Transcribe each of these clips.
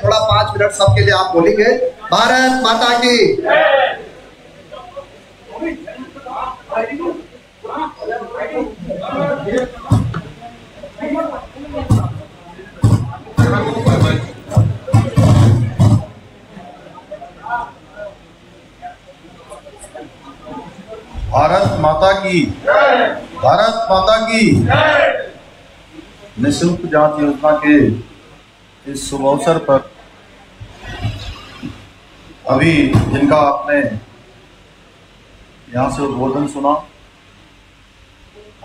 थोड़ा 5 मिनट सबके लिए आप बोलेंगे भारत माता की। भारत माता की, भारत माता की। निःशुल्क जांच योजना के इस शुभ अवसर पर अभी जिनका आपने यहाँ से उद्बोधन सुना,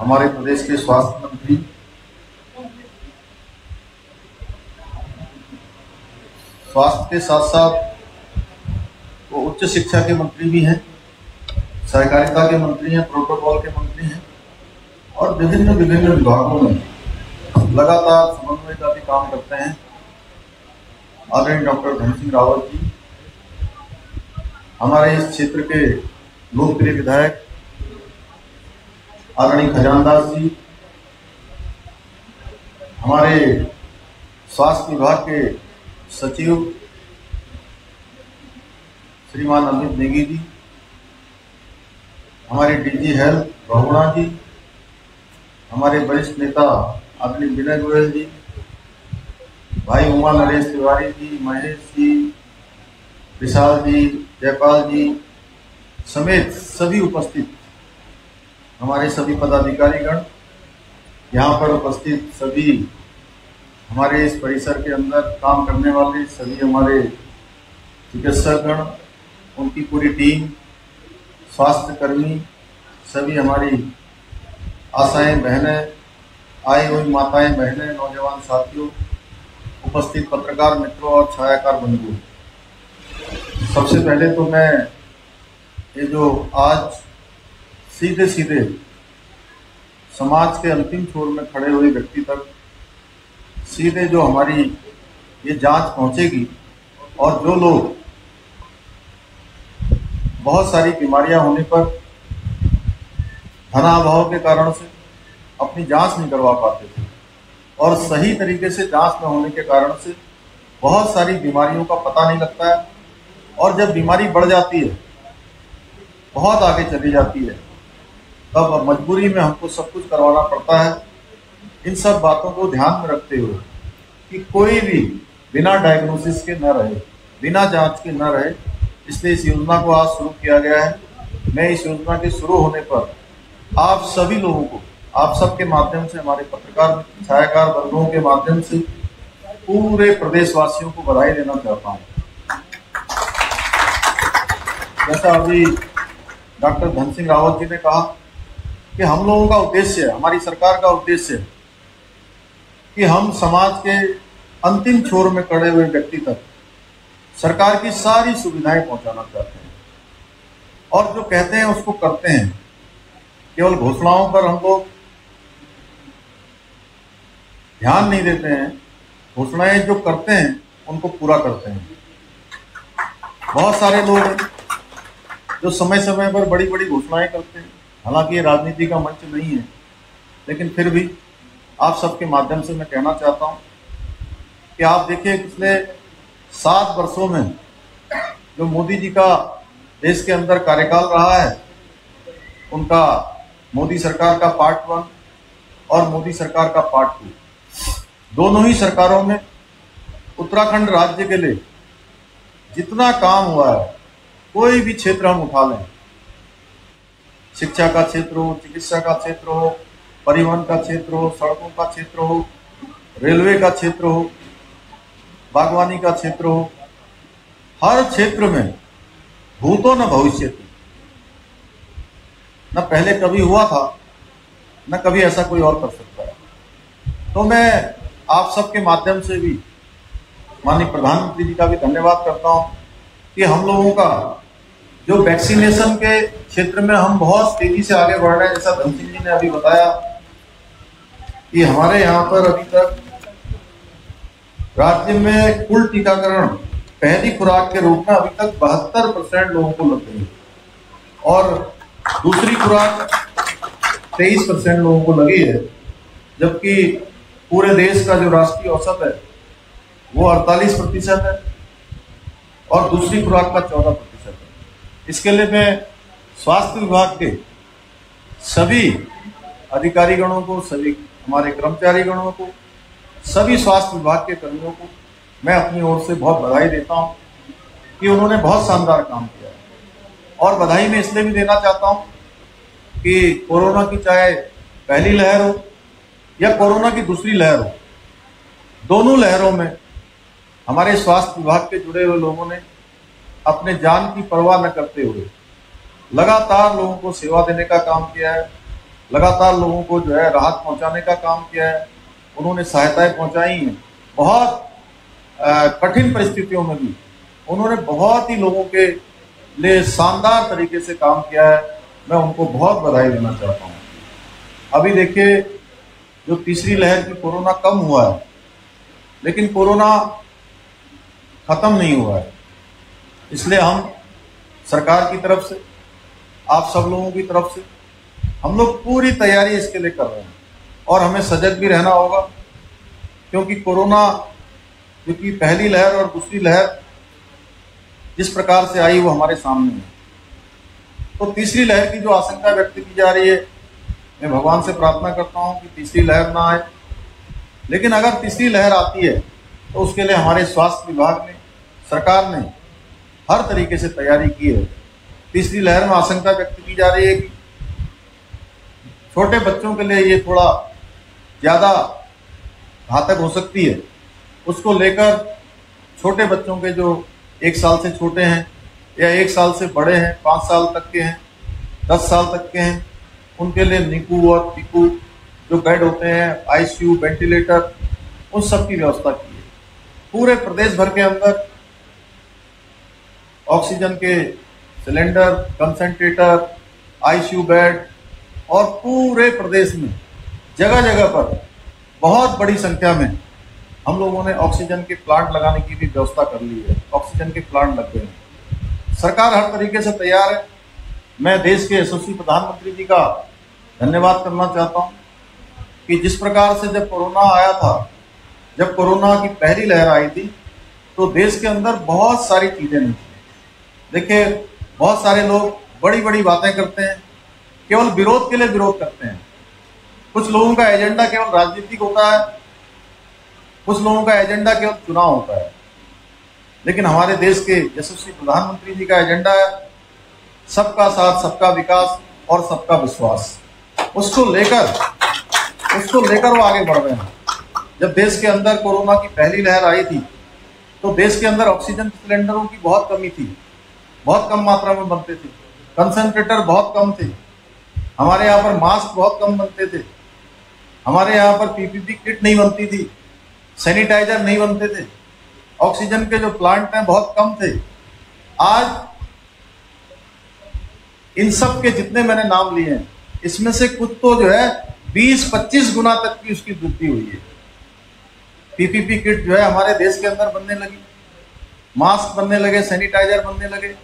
हमारे प्रदेश के स्वास्थ्य मंत्री स्वास्थ्य के साथ साथ वो उच्च शिक्षा के मंत्री भी हैं, सहकारिता के मंत्री हैं, प्रोटोकॉल के मंत्री हैं और विभिन्न विभागों में लगातार समन्वय का भी काम करते हैं। आदरणीय डॉक्टर धन सिंह रावत जी, हमारे इस क्षेत्र के लोकप्रिय विधायक आदरणीय खजानदास जी, हमारे स्वास्थ्य विभाग के सचिव श्रीमान अमित नेगी जी, हमारे डीजी हेल्थ बहुगुणा जी, हमारे वरिष्ठ नेता आदरणीय विनय गोयल जी, भाई उमा नरेश तिवारी जी, महेश जी, विशाल जी, जयपाल जी समेत सभी उपस्थित हमारे सभी पदाधिकारीगण, यहाँ पर उपस्थित सभी हमारे इस परिसर के अंदर काम करने वाले सभी हमारे चिकित्सकगण, उनकी पूरी टीम, स्वास्थ्य कर्मी, सभी हमारी आशाएं बहनें, आई हुई माताएं बहनें, नौजवान साथियों, उपस्थित पत्रकार मित्रों और छायाकार बंधुओं, सबसे पहले तो मैं ये जो आज सीधे सीधे समाज के अंतिम छोर में खड़े हुए व्यक्ति तक सीधे जो हमारी ये जांच पहुंचेगी और जो लोग बहुत सारी बीमारियां होने पर धनाभाव के कारण से अपनी जांच नहीं करवा पाते थे और सही तरीके से जांच न होने के कारण से बहुत सारी बीमारियों का पता नहीं लगता है और जब बीमारी बढ़ जाती है, बहुत आगे चली जाती है, तब मजबूरी में हमको सब कुछ करवाना पड़ता है। इन सब बातों को ध्यान में रखते हुए कि कोई भी बिना डायग्नोसिस के न रहे, बिना जांच के न रहे, इसलिए इस योजना को आज शुरू किया गया है। मैं इस योजना के शुरू होने पर आप सभी लोगों को, आप सबके माध्यम से, हमारे पत्रकार छायाकार बंधुओं के माध्यम से पूरे प्रदेशवासियों को बधाई देना चाहता हूँ। जैसा अभी डॉक्टर धन सिंह रावत जी ने कहा कि हम लोगों का उद्देश्य है, हमारी सरकार का उद्देश्य है कि हम समाज के अंतिम छोर में खड़े हुए व्यक्ति तक सरकार की सारी सुविधाएं पहुंचाना चाहते हैं और जो कहते हैं उसको करते हैं। केवल घोषणाओं पर हम लोग ध्यान नहीं देते हैं, घोषणाएं जो करते हैं उनको पूरा करते हैं। बहुत सारे लोग जो समय समय पर बड़ी बड़ी घोषणाएं करते हैं, हालांकि ये राजनीति का मंच नहीं है, लेकिन फिर भी आप सबके माध्यम से मैं कहना चाहता हूं कि आप देखिए पिछले 7 वर्षों में जो मोदी जी का देश के अंदर कार्यकाल रहा है, उनका मोदी सरकार का पार्ट 1 और मोदी सरकार का पार्ट 2, दोनों ही सरकारों में उत्तराखंड राज्य के लिए जितना काम हुआ है, कोई भी क्षेत्र हम उठा लें, शिक्षा का क्षेत्र हो, चिकित्सा का क्षेत्र हो, परिवहन का क्षेत्र हो, सड़कों का क्षेत्र हो, रेलवे का क्षेत्र हो, बागवानी का क्षेत्र हो, हर क्षेत्र में भूतो न भविष्यति, न पहले कभी हुआ था न कभी ऐसा कोई और कर सकता है। तो मैं आप सबके माध्यम से भी माननीय प्रधानमंत्री जी का भी धन्यवाद करता हूं कि हम लोगों का जो वैक्सीनेशन के क्षेत्र में हम बहुत तेजी से आगे बढ़ रहे हैं। जैसा धन सिंह जी ने अभी बताया कि हमारे यहाँ पर अभी तक राज्य में कुल टीकाकरण पहली खुराक के रूप में अभी तक 72% लोगों को लग गई और दूसरी खुराक 23% लोगों को लगी है, जबकि पूरे देश का जो राष्ट्रीय औसत है वो 48% है और दूसरी खुराक का 14% है। इसके लिए मैं स्वास्थ्य विभाग के सभी अधिकारीगणों को, सभी हमारे कर्मचारीगणों को, सभी स्वास्थ्य विभाग के कर्मियों को मैं अपनी ओर से बहुत बधाई देता हूं कि उन्होंने बहुत शानदार काम किया है। और बधाई मैं इसलिए भी देना चाहता हूं कि कोरोना की चाहे पहली लहर हो या कोरोना की दूसरी लहर हो, दोनों लहरों में हमारे स्वास्थ्य विभाग के जुड़े हुए लोगों ने अपने जान की परवाह न करते हुए लगातार लोगों को सेवा देने का काम किया है, लगातार लोगों को जो है राहत पहुंचाने का काम किया है। उन्होंने सहायताएं पहुंचाई हैं। बहुत कठिन परिस्थितियों में भी उन्होंने बहुत ही लोगों के लिए शानदार तरीके से काम किया है। मैं उनको बहुत बधाई देना चाहता हूँ। अभी देखिए, जो तीसरी लहर की कोरोना कम हुआ है, लेकिन कोरोना खत्म नहीं हुआ है। इसलिए हम सरकार की तरफ से, आप सब लोगों की तरफ से हम लोग पूरी तैयारी इसके लिए कर रहे हैं और हमें सजग भी रहना होगा, क्योंकि कोरोना जो कि पहली लहर और दूसरी लहर जिस प्रकार से आई वो हमारे सामने है। तो तीसरी लहर की जो आशंका व्यक्त की जा रही है, मैं भगवान से प्रार्थना करता हूं कि तीसरी लहर ना आए। लेकिन अगर तीसरी लहर आती है तो उसके लिए हमारे स्वास्थ्य विभाग ने, सरकार ने हर तरीके से तैयारी की है। तीसरी लहर में आशंका व्यक्त की जा रही है कि छोटे बच्चों के लिए ये थोड़ा ज़्यादा घातक हो सकती है। उसको लेकर छोटे बच्चों के जो 1 साल से छोटे हैं या 1 साल से बड़े हैं, 5 साल तक के हैं, 10 साल तक के हैं, उनके लिए निकू और पिकू जो बेड होते हैं, आईसीयू, वेंटिलेटर, उन सब की व्यवस्था की है। पूरे प्रदेश भर के अंदर ऑक्सीजन के सिलेंडर, कंसंट्रेटर, आईसीयू बेड और पूरे प्रदेश में जगह जगह पर बहुत बड़ी संख्या में हम लोगों ने ऑक्सीजन के प्लांट लगाने की भी व्यवस्था कर ली है। ऑक्सीजन के प्लांट लग गए हैं। सरकार हर तरीके से तैयार है। मैं देश के यशस्वी प्रधानमंत्री जी का धन्यवाद करना चाहता हूं कि जिस प्रकार से जब कोरोना आया था, जब कोरोना की पहली लहर आई थी, तो देश के अंदर बहुत सारी चीजें नहीं थी। देखिए, बहुत सारे लोग बड़ी बड़ी बातें करते हैं, केवल विरोध के लिए विरोध करते हैं। कुछ लोगों का एजेंडा केवल राजनीतिक होता है, कुछ लोगों का एजेंडा केवल चुनाव होता है। लेकिन हमारे देश के यशस्वी प्रधानमंत्री जी का एजेंडा है सबका साथ, सबका विकास और सबका विश्वास। उसको लेकर वो आगे बढ़ रहे हैं। जब देश के अंदर कोरोना की पहली लहर आई थी तो देश के अंदर ऑक्सीजन सिलेंडरों की बहुत कमी थी, बहुत कम मात्रा में बनते थे, कंसंट्रेटर बहुत कम थे, हमारे यहाँ पर मास्क बहुत कम बनते थे, हमारे यहाँ पर पीपीपी किट नहीं बनती थी, सैनिटाइजर नहीं बनते थे, ऑक्सीजन के जो प्लांट हैं बहुत कम थे। आज इन सब के जितने मैंने नाम लिए हैं, इसमें से कुछ तो जो है 20-25 गुना तक की उसकी वृद्धि हुई है। पीपीपी किट जो है हमारे देश के अंदर बनने लगी, मास्क बनने लगे, सैनिटाइजर बनने लगे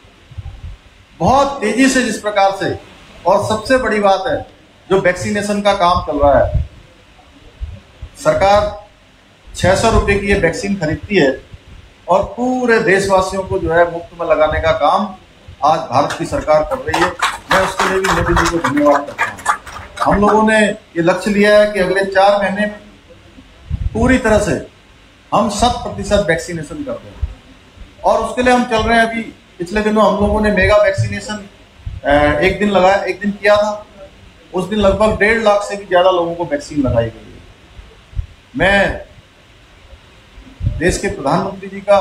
बहुत तेजी से, जिस प्रकार से। और सबसे बड़ी बात है, जो वैक्सीनेशन का काम चल रहा है, सरकार 600 रुपये की ये वैक्सीन खरीदती है और पूरे देशवासियों को जो है मुफ्त में लगाने का काम आज भारत की सरकार कर रही है। मैं उसके लिए भी मोदी जी को धन्यवाद करता हूँ। हम लोगों ने ये लक्ष्य लिया है कि अगले 4 महीने में पूरी तरह से हम 100% वैक्सीनेशन कर दें और उसके लिए हम चल रहे हैं। अभी पिछले दिनों हम लोगों ने मेगा वैक्सीनेशन एक दिन किया था। उस दिन लगभग 1.5 लाख से भी ज़्यादा लोगों को वैक्सीन लगाई गई है। मैं देश के प्रधानमंत्री जी का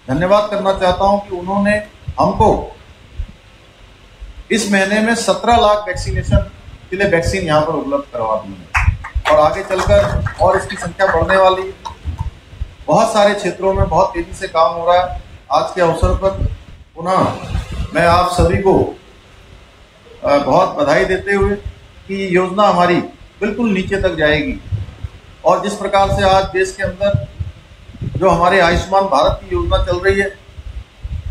धन्यवाद करना चाहता हूं कि उन्होंने हमको इस महीने में 17 लाख वैक्सीनेशन के लिए वैक्सीन यहाँ पर उपलब्ध करवा दी है और आगे चलकर और इसकी संख्या बढ़ने वाली है। बहुत सारे क्षेत्रों में बहुत तेजी से काम हो रहा है। आज के अवसर पर पुनः मैं आप सभी को बहुत बधाई देते हुए कि ये योजना हमारी बिल्कुल नीचे तक जाएगी और जिस प्रकार से आज देश के अंदर जो हमारे आयुष्मान भारत की योजना चल रही है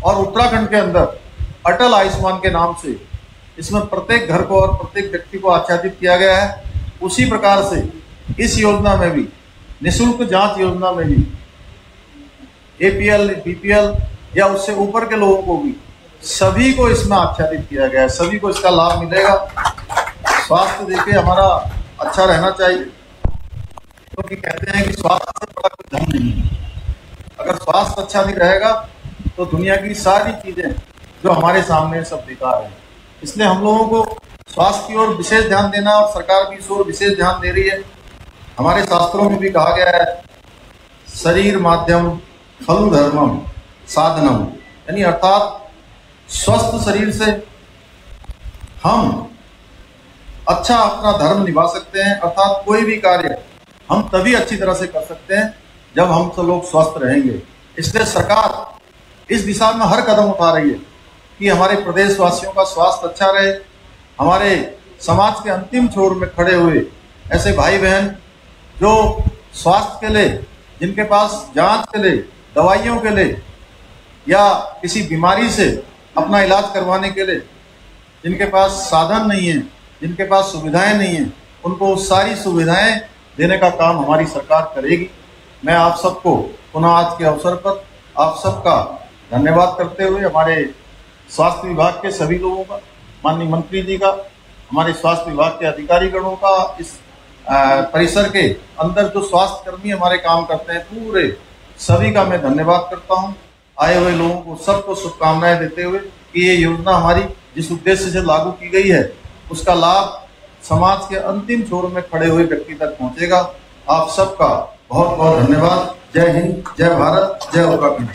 और उत्तराखंड के अंदर अटल आयुष्मान के नाम से इसमें प्रत्येक घर को और प्रत्येक व्यक्ति को आच्छादित किया गया है, उसी प्रकार से इस योजना में भी, निःशुल्क जांच योजना में भी APL, BPL या उससे ऊपर के लोगों को भी, सभी को इसमें आच्छादित किया गया है, सभी को इसका लाभ मिलेगा। स्वास्थ्य देखिए हमारा अच्छा रहना चाहिए, क्योंकि कहते हैं कि स्वास्थ्य से बड़ा कोई धन नहीं है। अगर स्वास्थ्य अच्छा नहीं रहेगा तो दुनिया की सारी चीजें जो हमारे सामने सब बेकार है। इसलिए हम लोगों को स्वास्थ्य की ओर विशेष ध्यान देना, और सरकार भी इस ओर विशेष ध्यान दे रही है। हमारे शास्त्रों में भी कहा गया है, शरीर माध्यम खलु धर्मम साधनम, यानी अर्थात स्वस्थ शरीर से हम अच्छा अपना धर्म निभा सकते हैं, अर्थात कोई भी कार्य हम तभी अच्छी तरह से कर सकते हैं जब हम सब लोग स्वस्थ रहेंगे। इसलिए सरकार इस दिशा में हर कदम उठा रही है कि हमारे प्रदेशवासियों का स्वास्थ्य अच्छा रहे। हमारे समाज के अंतिम छोर में खड़े हुए ऐसे भाई बहन जो स्वास्थ्य के लिए, जिनके पास जांच के लिए, दवाइयों के लिए या किसी बीमारी से अपना इलाज करवाने के लिए जिनके पास साधन नहीं है, जिनके पास सुविधाएं नहीं हैं, उनको सारी सुविधाएं देने का काम हमारी सरकार करेगी। मैं आप सबको पुनः आज के अवसर पर आप सबका धन्यवाद करते हुए, हमारे स्वास्थ्य विभाग के सभी लोगों का, माननीय मंत्री जी का, हमारे स्वास्थ्य विभाग के अधिकारी गणों का, इस परिसर के अंदर जो स्वास्थ्य कर्मी हमारे काम करते हैं, पूरे सभी का मैं धन्यवाद करता हूं। आए हुए लोगों को सबको शुभकामनाएं देते हुए कि ये योजना हमारी जिस उद्देश्य से लागू की गई है उसका लाभ समाज के अंतिम छोर में खड़े हुए व्यक्ति तक पहुंचेगा। आप सबका बहुत बहुत धन्यवाद। जय हिंद, जय भारत, जय उत्तराखंड।